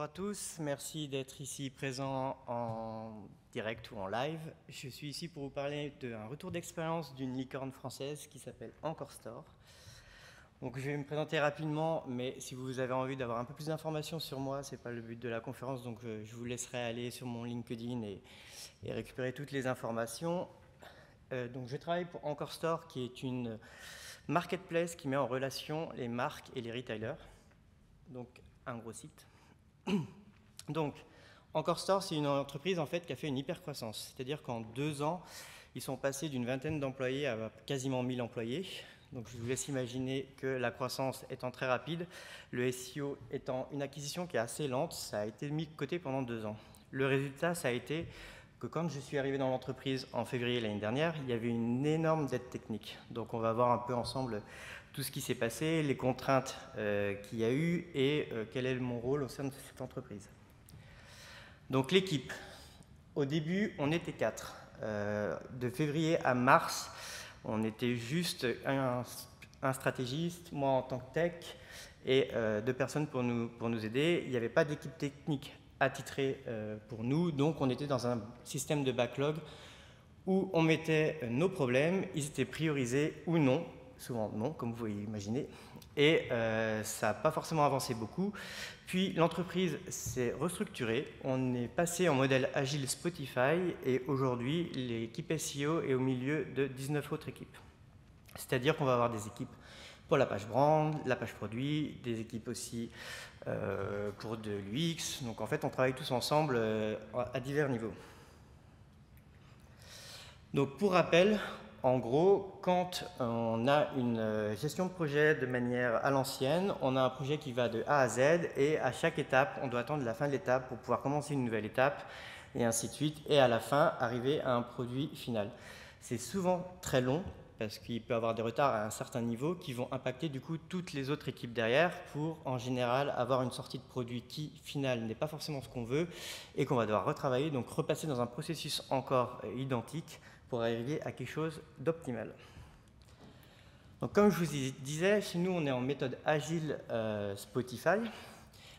Bonjour à tous, merci d'être ici présent en direct ou en live. Je suis ici pour vous parler d'un retour d'expérience d'une licorne française qui s'appelle Encore Store. Donc je vais me présenter rapidement, mais si vous avez envie d'avoir un peu plus d'informations sur moi, ce n'est pas le but de la conférence, donc je vous laisserai aller sur mon LinkedIn et récupérer toutes les informations. Donc je travaille pour Encore Store, qui est une marketplace qui met en relation les marques et les retailers. Donc un gros site. Donc, Encore Store, c'est une entreprise en fait qui a fait une hyper-croissance. C'est-à-dire qu'en 2 ans, ils sont passés d'une vingtaine d'employés à quasiment 1000 employés. Donc, je vous laisse imaginer que la croissance étant très rapide, le SEO étant une acquisition qui est assez lente, ça a été mis de côté pendant 2 ans. Le résultat, ça a été que quand je suis arrivé dans l'entreprise en février l'année dernière, il y avait une énorme dette technique. Donc, on va voir un peu ensemble tout ce qui s'est passé, les contraintes qu'il y a eu et quel est mon rôle au sein de cette entreprise. Donc l'équipe, au début on était 4. De février à mars, on était juste un stratégiste, moi en tant que tech, et 2 personnes pour nous aider. Il n'y avait pas d'équipe technique attitrée pour nous, donc on était dans un système de backlog où on mettait nos problèmes, ils étaient priorisés ou non, souvent non, comme vous pouvez imaginer, et ça n'a pas forcément avancé beaucoup. Puis l'entreprise s'est restructurée, on est passé en modèle agile Spotify, et aujourd'hui l'équipe SEO est au milieu de 19 autres équipes. C'est-à-dire qu'on va avoir des équipes pour la page brand, la page produit, des équipes aussi pour de l'UX, donc en fait on travaille tous ensemble à divers niveaux. Donc pour rappel, en gros, quand on a une gestion de projet de manière à l'ancienne, on a un projet qui va de A à Z et à chaque étape, on doit attendre la fin de l'étape pour pouvoir commencer une nouvelle étape et ainsi de suite, et à la fin, arriver à un produit final. C'est souvent très long parce qu'il peut y avoir des retards à un certain niveau qui vont impacter du coup toutes les autres équipes derrière pour en général avoir une sortie de produit qui final n'est pas forcément ce qu'on veut et qu'on va devoir retravailler, donc repasser dans un processus encore identique pour arriver à quelque chose d'optimal. Donc comme je vous disais, chez nous on est en méthode agile Spotify,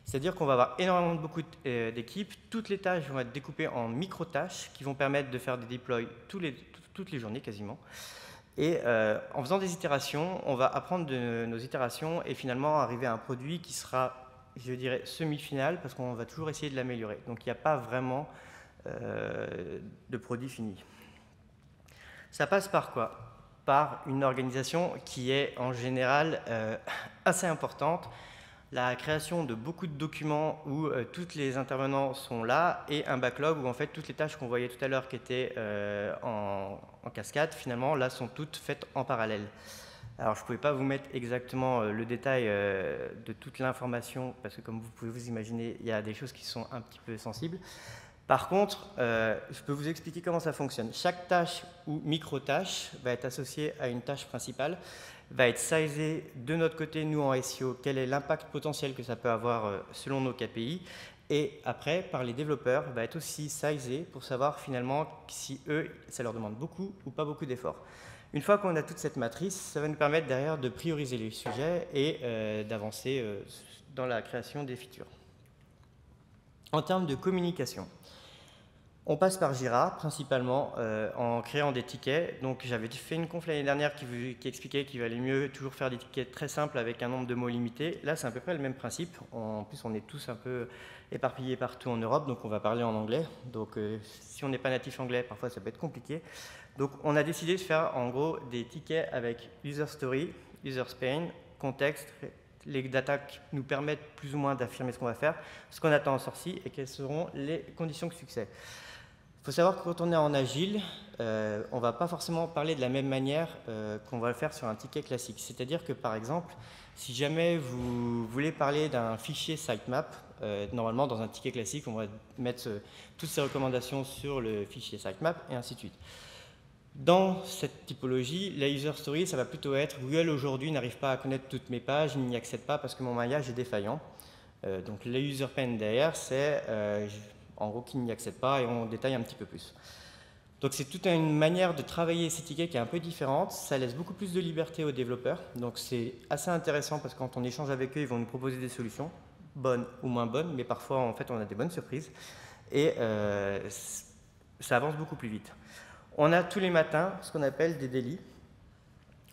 c'est-à-dire qu'on va avoir énormément beaucoup d'équipes, toutes les tâches vont être découpées en micro-tâches qui vont permettre de faire des deploys toutes les journées quasiment. Et en faisant des itérations, on va apprendre de nos itérations et finalement arriver à un produit qui sera, je dirais, semi-final parce qu'on va toujours essayer de l'améliorer. Donc il n'y a pas vraiment de produit fini. Ça passe par quoi? Par une organisation qui est en général assez importante, la création de beaucoup de documents où tous les intervenants sont là et un backlog où en fait toutes les tâches qu'on voyait tout à l'heure qui étaient en cascade, finalement là sont toutes faites en parallèle. Alors je ne pouvais pas vous mettre exactement le détail de toute l'information parce que comme vous pouvez vous imaginer, il y a des choses qui sont un petit peu sensibles. Par contre, je peux vous expliquer comment ça fonctionne. Chaque tâche ou micro-tâche va être associée à une tâche principale, va être sizée de notre côté, nous en SEO, quel est l'impact potentiel que ça peut avoir selon nos KPI, et après, par les développeurs, va être aussi sizée pour savoir finalement si eux, ça leur demande beaucoup ou pas beaucoup d'efforts. Une fois qu'on a toute cette matrice, ça va nous permettre derrière de prioriser les sujets et d'avancer dans la création des features. En termes de communication, on passe par Jira, principalement, en créant des tickets. Donc, j'avais fait une conf l'année dernière qui expliquait qu'il valait mieux toujours faire des tickets très simples avec un nombre de mots limité. Là, c'est à peu près le même principe. En plus, on est tous un peu éparpillés partout en Europe, donc on va parler en anglais. Donc, si on n'est pas natif anglais, parfois, ça peut être compliqué. Donc, on a décidé de faire, en gros, des tickets avec user story, user pain, contexte, les data qui nous permettent plus ou moins d'affirmer ce qu'on va faire, ce qu'on attend en sortie et quelles seront les conditions de succès. Il faut savoir que quand on est en agile, on ne va pas forcément parler de la même manière qu'on va le faire sur un ticket classique. C'est-à-dire que par exemple, si jamais vous voulez parler d'un fichier sitemap, normalement dans un ticket classique, on va mettre toutes ces recommandations sur le fichier sitemap et ainsi de suite. Dans cette typologie, la user story, ça va plutôt être Google aujourd'hui n'arrive pas à connaître toutes mes pages, il n'y accède pas parce que mon maillage est défaillant. Donc la user pain derrière, c'est en gros qui n'y accède pas et on détaille un petit peu plus. Donc c'est toute une manière de travailler ces tickets qui est un peu différente, ça laisse beaucoup plus de liberté aux développeurs, donc c'est assez intéressant parce que quand on échange avec eux, ils vont nous proposer des solutions. bonnes ou moins bonnes, mais parfois en fait on a des bonnes surprises et ça avance beaucoup plus vite. On a tous les matins ce qu'on appelle des daily.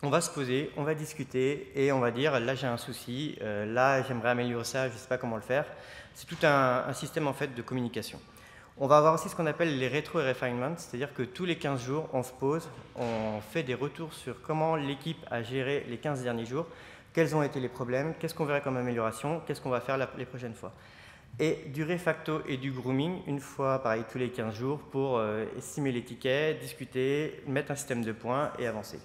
On va se poser, on va discuter et on va dire là j'ai un souci, là j'aimerais améliorer ça, je ne sais pas comment le faire. C'est tout un système en fait de communication. On va avoir aussi ce qu'on appelle les rétro et refinements, c'est-à-dire que tous les 15 jours, on se pose, on fait des retours sur comment l'équipe a géré les 15 derniers jours, quels ont été les problèmes, qu'est-ce qu'on verrait comme amélioration, qu'est-ce qu'on va faire les prochaines fois. Et du refacto et du grooming, une fois, pareil, tous les 15 jours, pour estimer les tickets, discuter, mettre un système de points et avancer.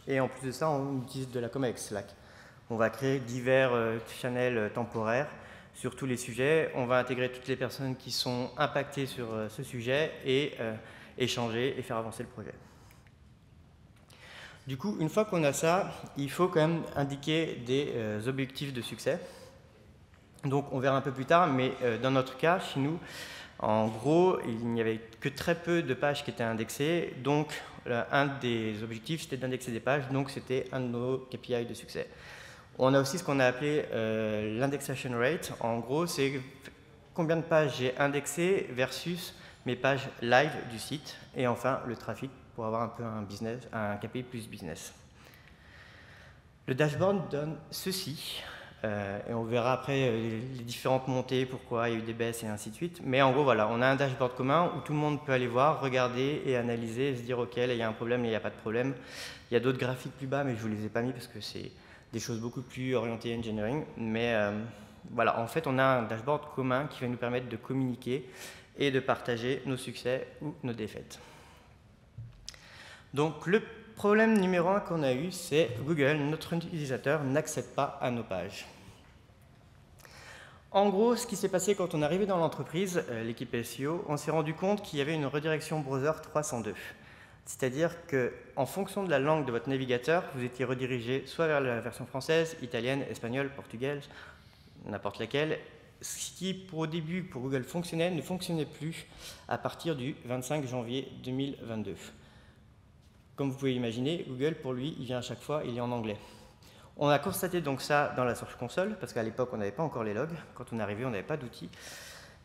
Et en plus de ça, on utilise de la com avec Slack. On va créer divers channels temporaires sur tous les sujets. On va intégrer toutes les personnes qui sont impactées sur ce sujet et échanger et faire avancer le projet. Du coup, une fois qu'on a ça, il faut quand même indiquer des objectifs de succès. Donc, on verra un peu plus tard, mais dans notre cas, chez nous, en gros, il n'y avait que très peu de pages qui étaient indexées. Donc, un des objectifs, c'était d'indexer des pages. Donc, c'était un de nos KPI de succès. On a aussi ce qu'on a appelé l'indexation rate. En gros, c'est combien de pages j'ai indexées versus mes pages live du site. Et enfin, le trafic pour avoir un peu un KPI plus business. Le dashboard donne ceci. Et on verra après les différentes montées, pourquoi il y a eu des baisses et ainsi de suite. Mais en gros, voilà, on a un dashboard commun où tout le monde peut aller voir, regarder et analyser et se dire ok, là il y a un problème, là il n'y a pas de problème. Il y a d'autres graphiques plus bas, mais je ne vous les ai pas mis parce que c'est des choses beaucoup plus orientées engineering. Mais voilà, en fait, on a un dashboard commun qui va nous permettre de communiquer et de partager nos succès ou nos défaites. Donc, le problème numéro 1 qu'on a eu, c'est Google, notre utilisateur, n'accède pas à nos pages. En gros, ce qui s'est passé quand on est arrivé dans l'entreprise, l'équipe SEO, on s'est rendu compte qu'il y avait une redirection browser 302. C'est-à-dire qu'en fonction de la langue de votre navigateur, vous étiez redirigé soit vers la version française, italienne, espagnole, portugaise, n'importe laquelle. Ce qui, au début, pour Google fonctionnait, ne fonctionnait plus à partir du 25 janvier 2022. Comme vous pouvez imaginer, Google, pour lui, il vient à chaque fois, il est en anglais. On a constaté donc ça dans la Search Console, parce qu'à l'époque, on n'avait pas encore les logs. Quand on est arrivé, on n'avait pas d'outils.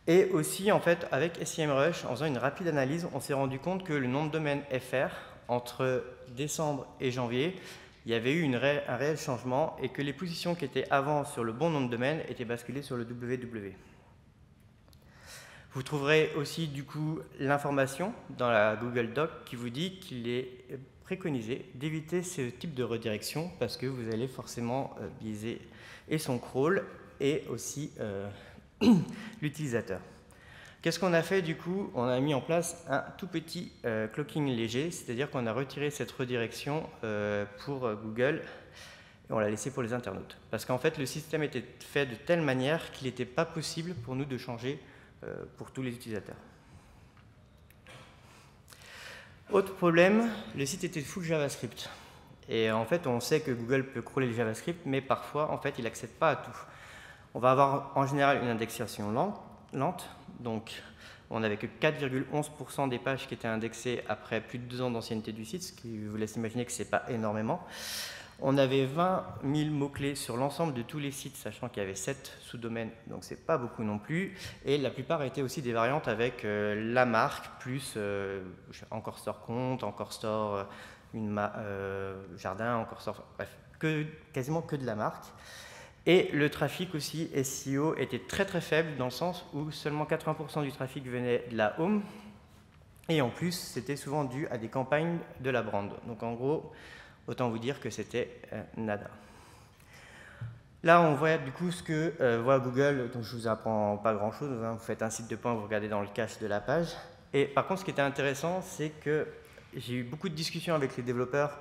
Et aussi, en fait, avec SEMrush, en faisant une rapide analyse, on s'est rendu compte que le nom de domaine FR, entre décembre et janvier, il y avait eu un réel changement et que les positions qui étaient avant sur le bon nom de domaine étaient basculées sur le www. Vous trouverez aussi du coup l'information dans la Google Doc qui vous dit qu'il est préconisé d'éviter ce type de redirection parce que vous allez forcément biaiser et son crawl et aussi l'utilisateur. Qu'est-ce qu'on a fait du coup? On a mis en place un tout petit clocking léger, c'est-à-dire qu'on a retiré cette redirection pour Google et on l'a laissé pour les internautes. Parce qu'en fait, le système était fait de telle manière qu'il n'était pas possible pour nous de changer pour tous les utilisateurs. Autre problème, le site était full JavaScript. Et en fait, on sait que Google peut crawler le JavaScript, mais parfois, en fait, il n'accède pas à tout. On va avoir en général une indexation lente. Donc, on n'avait que 4,11% des pages qui étaient indexées après plus de 2 ans d'ancienneté du site, ce qui vous laisse imaginer que ce n'est pas énormément. On avait 20 000 mots-clés sur l'ensemble de tous les sites, sachant qu'il y avait 7 sous-domaines, donc ce n'est pas beaucoup non plus. Et la plupart étaient aussi des variantes avec la marque, plus encore store compte, encore store jardin, encore store, bref, quasiment que de la marque. Et le trafic aussi SEO était très très faible dans le sens où seulement 80% du trafic venait de la home. Et en plus, c'était souvent dû à des campagnes de la brand. Donc en gros, autant vous dire que c'était nada. Là, on voit du coup ce que voit Google. Donc, je ne vous apprends pas grand-chose. Hein. Vous faites un site de points, vous regardez dans le cache de la page. Et par contre, ce qui était intéressant, c'est que j'ai eu beaucoup de discussions avec les développeurs,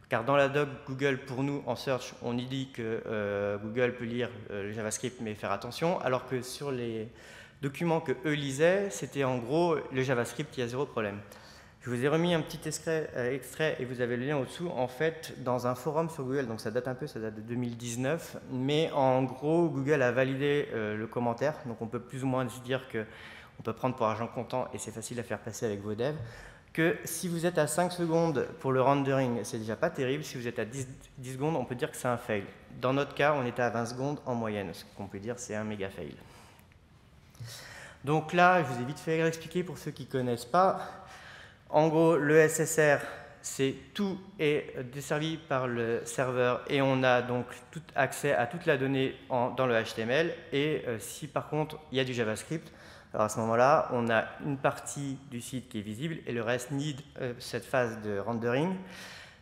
car dans la doc Google, pour nous, en search, on y dit que Google peut lire le JavaScript, mais faire attention, alors que sur les documents que eux lisaient, c'était en gros le JavaScript, il y a zéro problème. Je vous ai remis un petit extrait et vous avez le lien au-dessous, en fait, dans un forum sur Google, donc ça date un peu, ça date de 2019, mais en gros, Google a validé le commentaire, donc on peut plus ou moins se dire qu'on peut prendre pour argent comptant et c'est facile à faire passer avec vos devs, que si vous êtes à 5 secondes pour le rendering, c'est déjà pas terrible. Si vous êtes à 10 secondes, on peut dire que c'est un fail. Dans notre cas, on était à 20 secondes en moyenne, ce qu'on peut dire c'est un méga fail. Donc là, je vous ai vite fait expliquer pour ceux qui ne connaissent pas. En gros, le SSR, c'est tout est desservi par le serveur et on a donc tout accès à toute la donnée dans le HTML. Et si par contre, il y a du JavaScript, alors à ce moment-là, on a une partie du site qui est visible et le reste need cette phase de rendering.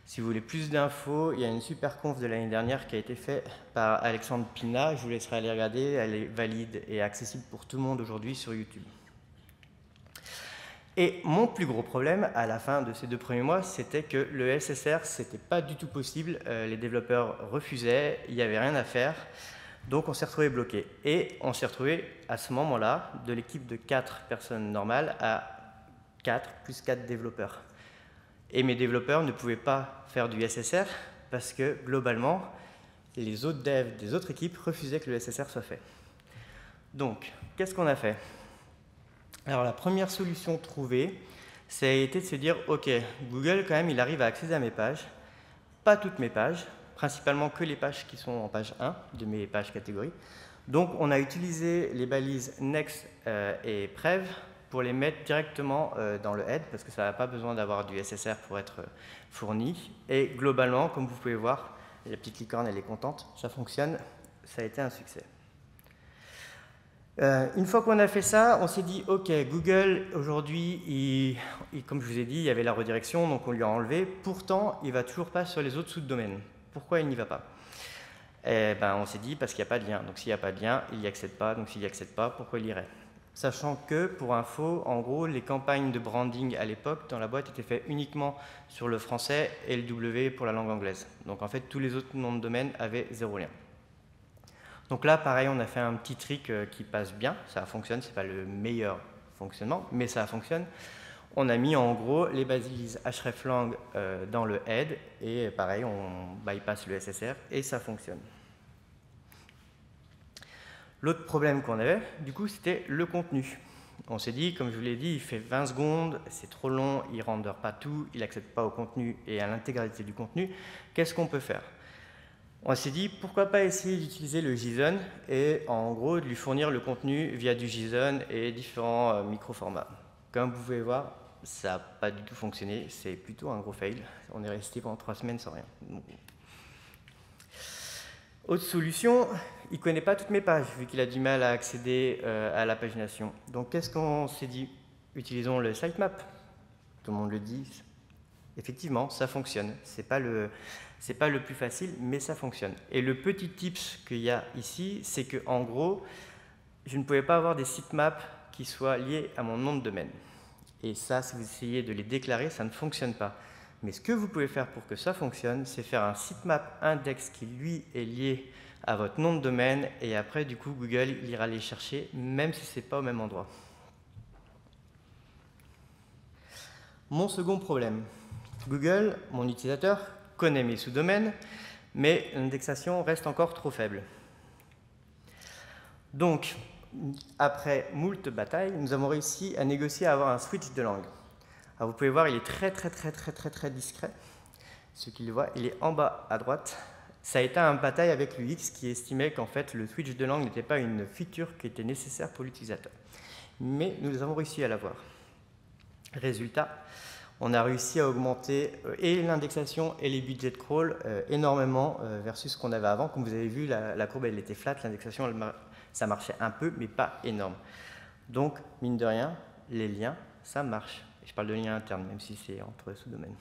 Si vous voulez plus d'infos, il y a une super conf de l'année dernière qui a été faite par Alexandre Pina. Je vous laisserai aller regarder. Elle est valide et accessible pour tout le monde aujourd'hui sur YouTube. Et mon plus gros problème à la fin de ces 2 premiers mois, c'était que le SSR, c'était pas du tout possible. Les développeurs refusaient, il n'y avait rien à faire. Donc on s'est retrouvé bloqué. Et on s'est retrouvé à ce moment-là, de l'équipe de 4 personnes normales à 4 plus 4 développeurs. Et mes développeurs ne pouvaient pas faire du SSR parce que globalement, les autres devs des autres équipes refusaient que le SSR soit fait. Donc, qu'est-ce qu'on a fait? Alors la première solution trouvée, ça a été de se dire, ok, Google quand même, il arrive à accéder à mes pages, pas toutes mes pages, principalement que les pages qui sont en page 1 de mes pages catégories. Donc on a utilisé les balises next et prev pour les mettre directement dans le head, parce que ça n'a pas besoin d'avoir du SSR pour être fourni. Et globalement, comme vous pouvez voir, la petite licorne, elle est contente, ça fonctionne, ça a été un succès. Une fois qu'on a fait ça, on s'est dit, ok, Google, aujourd'hui, comme je vous ai dit, il y avait la redirection, donc on lui a enlevé. Pourtant, il ne va toujours pas sur les autres sous-domaines. Pourquoi il n'y va pas? On s'est dit, parce qu'il n'y a pas de lien. Donc s'il n'y a pas de lien, il n'y accède pas. Donc s'il n'y accède pas, pourquoi il irait? Sachant que, pour info, en gros, les campagnes de branding à l'époque, dans la boîte, étaient faites uniquement sur le français et le W pour la langue anglaise. Donc en fait, tous les autres noms de domaine avaient 0 lien. Donc là, pareil, on a fait un petit trick qui passe bien, ça fonctionne, ce n'est pas le meilleur fonctionnement, mais ça fonctionne. On a mis en gros les balises hreflang dans le head, et pareil, on bypass le SSR, et ça fonctionne. L'autre problème qu'on avait, du coup, c'était le contenu. On s'est dit, comme je vous l'ai dit, il fait 20 secondes, c'est trop long, il ne render pas tout, il n'accède pas au contenu et à l'intégralité du contenu. Qu'est-ce qu'on peut faire? On s'est dit, pourquoi pas essayer d'utiliser le JSON et en gros de lui fournir le contenu via du JSON et différents micro-formats. Comme vous pouvez voir, ça n'a pas du tout fonctionné, c'est plutôt un gros fail. On est resté pendant 3 semaines sans rien. Autre solution, il ne connaît pas toutes mes pages, vu qu'il a du mal à accéder à la pagination. Donc qu'est-ce qu'on s'est dit? Utilisons le sitemap. Tout le monde le dit. Effectivement, ça fonctionne. C'est pas le plus facile, mais ça fonctionne. Et le petit tips qu'il y a ici, c'est que en gros, je ne pouvais pas avoir des sitemaps qui soient liés à mon nom de domaine. Et ça, si vous essayez de les déclarer, ça ne fonctionne pas. Mais ce que vous pouvez faire pour que ça fonctionne, c'est faire un sitemap index qui, lui, est lié à votre nom de domaine. Et après, du coup, Google il ira les chercher, même si ce n'est pas au même endroit. Mon second problème. Google, mon utilisateur, connaît mes sous-domaines, mais l'indexation reste encore trop faible. Donc, après moult batailles, nous avons réussi à négocier à avoir un switch de langue. Alors vous pouvez voir, il est très discret. Ceux qui le voient, il est en bas à droite. Ça a été une bataille avec l'UX qui estimait qu'en fait le switch de langue n'était pas une feature qui était nécessaire pour l'utilisateur. Mais nous avons réussi à l'avoir. Résultat, on a réussi à augmenter et l'indexation et les budgets de crawl énormément versus ce qu'on avait avant. Comme vous avez vu, la courbe elle était flat, l'indexation ça marchait un peu, mais pas énorme. Donc, mine de rien, les liens, ça marche. Et je parle de liens internes, même si c'est entre sous-domaines.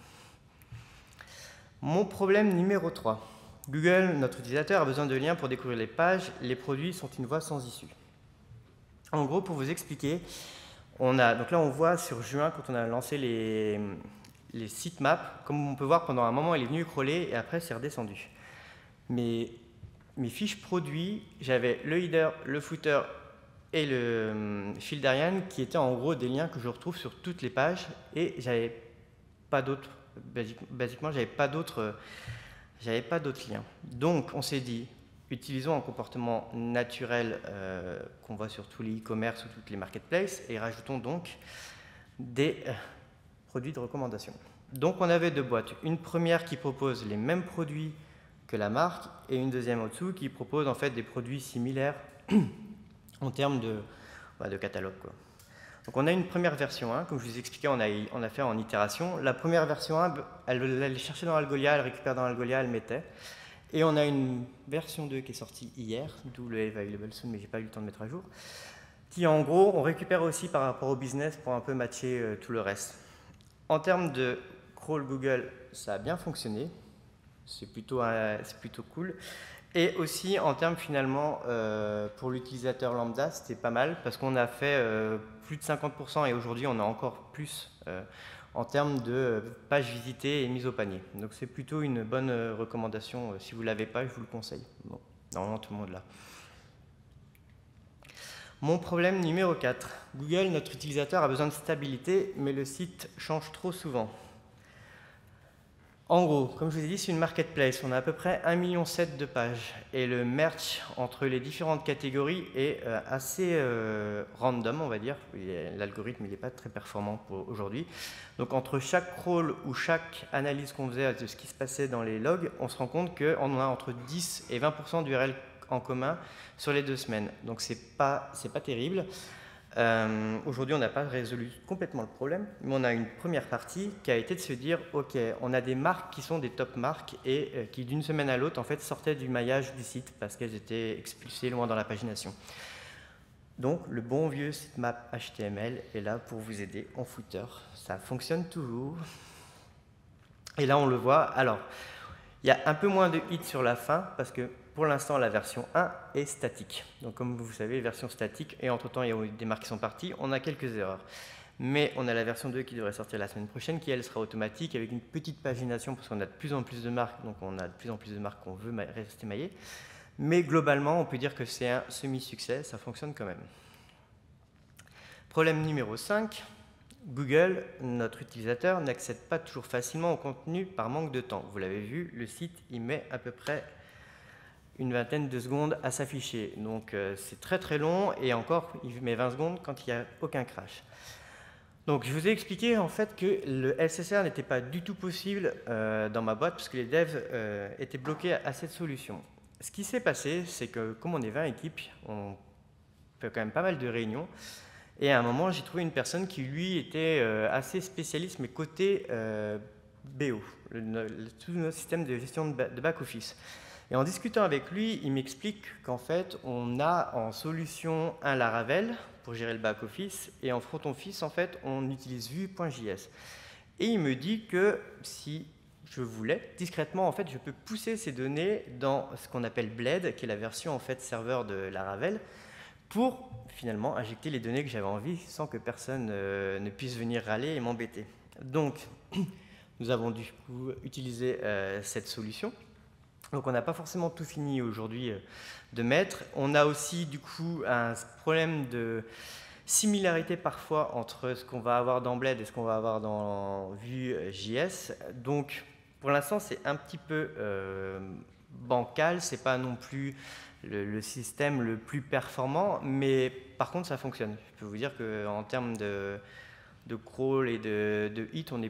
Mon problème numéro 3. Google, notre utilisateur, a besoin de liens pour découvrir les pages. Les produits sont une voie sans issue. En gros, pour vous expliquer, donc là, on voit sur juin, quand on a lancé les sitemaps, comme on peut voir, pendant un moment, il est venu crawler et après, c'est redescendu. Mais mes fiches produits, j'avais le header, le footer et le field Ariane qui étaient en gros des liens que je retrouve sur toutes les pages et j'avais pas d'autres. Basiquement, j'avais pas d'autres liens. Donc, on s'est dit, utilisons un comportement naturel qu'on voit sur tous les e-commerce ou toutes les marketplaces et rajoutons donc des produits de recommandation. Donc on avait deux boîtes, une première qui propose les mêmes produits que la marque et une deuxième au-dessous qui propose en fait des produits similaires en termes de catalogue, quoi. Donc on a une première version 1, comme je vous expliquais, on a fait en itération. La première version 1, elle allait chercher dans Algolia, elle récupère dans Algolia, elle mettait. Et on a une version 2 qui est sortie hier, d'où le Available Soon, mais j'ai pas eu le temps de mettre à jour, qui en gros, on récupère aussi par rapport au business pour un peu matcher tout le reste. En termes de crawl Google, ça a bien fonctionné, c'est plutôt cool. Et aussi en termes finalement, pour l'utilisateur lambda, c'était pas mal parce qu'on a fait plus de 50% et aujourd'hui on a encore plus en termes de pages visitées et mises au panier. Donc c'est plutôt une bonne recommandation. Si vous ne l'avez pas, je vous le conseille. Bon, normalement tout le monde l'a. Mon problème numéro 4. Google, notre utilisateur, a besoin de stabilité, mais le site change trop souvent. En gros, comme je vous ai dit, c'est une marketplace. On a à peu près 1,7 million de pages. Et le merge entre les différentes catégories est assez random, on va dire. L'algorithme n'est pas très performant pour aujourd'hui. Donc entre chaque crawl ou chaque analyse qu'on faisait de ce qui se passait dans les logs, on se rend compte qu'on a entre 10 et 20% d'URL en commun sur les 2 semaines. Donc c'est pas terrible. Aujourd'hui, on n'a pas résolu complètement le problème, mais on a une première partie qui a été de se dire, ok, on a des marques qui sont des top marques et qui d'une semaine à l'autre en fait sortaient du maillage du site parce qu'elles étaient expulsées loin dans la pagination. Donc le bon vieux sitemap HTML est là pour vous aider en footer. Ça fonctionne toujours. Et là, on le voit. Alors, il y a un peu moins de hits sur la fin parce que pour l'instant, la version 1 est statique. Donc, comme vous savez, version statique, et entre-temps, il y a eu des marques qui sont parties, on a quelques erreurs. Mais on a la version 2 qui devrait sortir la semaine prochaine, qui, elle, sera automatique, avec une petite pagination, parce qu'on a de plus en plus de marques, donc on a de plus en plus de marques qu'on veut rester maillées. Mais globalement, on peut dire que c'est un semi-succès, ça fonctionne quand même. Problème numéro 5. Google, notre utilisateur, n'accède pas toujours facilement au contenu par manque de temps. Vous l'avez vu, le site, il met à peu près une vingtaine de secondes à s'afficher. Donc c'est très très long et encore il met 20 secondes quand il n'y a aucun crash. Donc je vous ai expliqué en fait que le LCCR n'était pas du tout possible dans ma boîte parce que les devs étaient bloqués à cette solution. Ce qui s'est passé, c'est que comme on est 20 équipes, on fait quand même pas mal de réunions et à un moment j'ai trouvé une personne qui lui était assez spécialiste mais côté BO, tout notre système de gestion de back-office. Et en discutant avec lui, il m'explique qu'en fait, on a en solution un Laravel pour gérer le back-office et en front office, en fait, on utilise Vue.js. Et il me dit que si je voulais, discrètement, en fait, je peux pousser ces données dans ce qu'on appelle Blade, qui est la version en fait serveur de Laravel, pour finalement injecter les données que j'avais envie sans que personne ne puisse venir râler et m'embêter. Donc, nous avons du coup utilisé cette solution. Donc on n'a pas forcément tout fini aujourd'hui de mettre. On a aussi du coup un problème de similarité parfois entre ce qu'on va avoir dans Blade et ce qu'on va avoir dans Vue.js. Donc pour l'instant c'est un petit peu bancal, c'est pas non plus le système le plus performant, mais par contre ça fonctionne. Je peux vous dire qu'en termes de crawl et de hit, on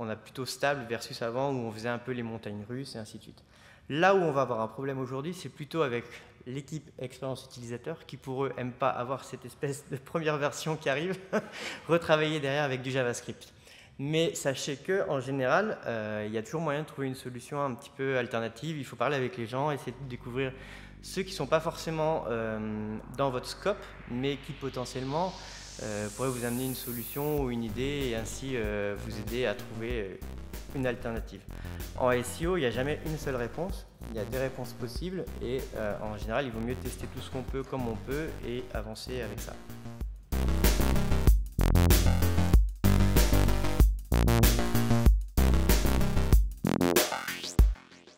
a plutôt stable versus avant où on faisait un peu les montagnes russes et ainsi de suite. Là où on va avoir un problème aujourd'hui, c'est plutôt avec l'équipe expérience utilisateur qui pour eux n'aiment pas avoir cette espèce de première version qui arrive, retravailler derrière avec du JavaScript. Mais sachez qu'en général, il y a toujours moyen de trouver une solution un petit peu alternative. Il faut parler avec les gens, essayer de découvrir ceux qui ne sont pas forcément dans votre scope, mais qui potentiellement pourrait vous amener une solution ou une idée et ainsi vous aider à trouver une alternative. En SEO, il n'y a jamais une seule réponse, il y a des réponses possibles et en général, il vaut mieux tester tout ce qu'on peut comme on peut et avancer avec ça.